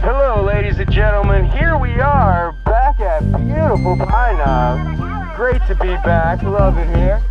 Hello, ladies and gentlemen. Here we are, back at beautiful Pine Knob. Great to be back. Love it here.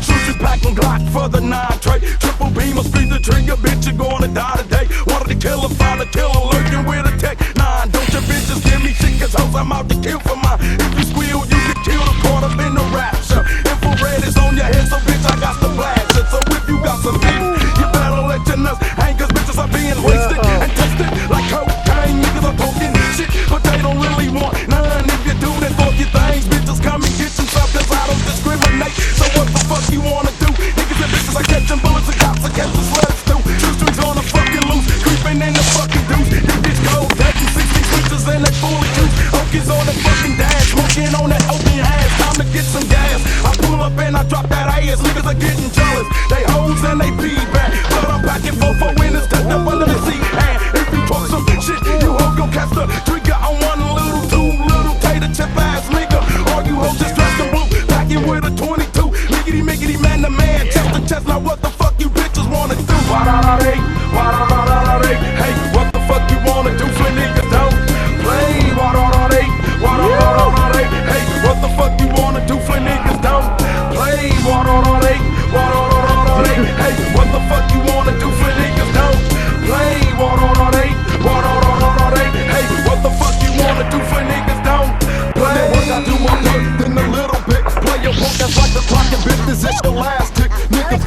Shoot pack and Glock for the 9-tray. Triple beam or squeeze the trigger, bitch, you're gonna die today. Wanted to kill her, found a killer lurking with a tech 9. Don't your bitches give me shit, cause hoes I'm out to kill for mine. If you squeal, you get killed or caught up in the rapture. Infrared is on your head, so bitch, I got to blast it. So if you got some beef, you better let your nuts hang, cause bitches are being wasted and tested like cocaine. Niggas are talking shit, but they don't really want none. If you do, then fuck your things. Bitches come and get some stuff, cause I don't discriminate. So what the fuck you wanna do? Niggas and bitches are catching bullets and cops are catching slugs too. Shoestrings on the fucking loose, creeping in the fucking deuce. This bitch goes taking 60 switches and they fully juice. Okies on the fucking dash, smoking on that open ass. Time to get some gas. I pull up and I drop that ass. Niggas are getting jealous. They hoes and they feedback, but I'm packing 4 winners tucked up under the seat. And if you talk some shit, you hoes gon' catch the trigger on one little, 2 little tater chip ass nigga. All you hoes just dressed in blue, packing with a 22. Miggity, man to man, chest to chest. Now what the fuck you bitches wanna do? Wa-da-da-dee, wa-da-da-da-dee. Hey, what the fuck you wanna do for niggas don't play? Wa-da-da-dee, wa-da-da-da-dee. Hey, what the fuck you wanna do for niggas don't play? Wa-da-da-dee, wa-da-da-da-dee. Hey, what the fuck you wanna do for niggas don't play? Wa-da-da-dee, wa-da-da-da-dee. Hey, what the fuck you wanna do for niggas don't play? What I do more good than a little bit. Play your punk that's like the clock and business at the last tick, nigga.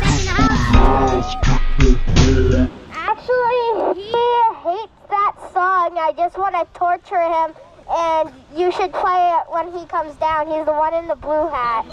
Actually, he hates that song. I just want to torture him, and you should play it when he comes down. He's the one in the blue hat.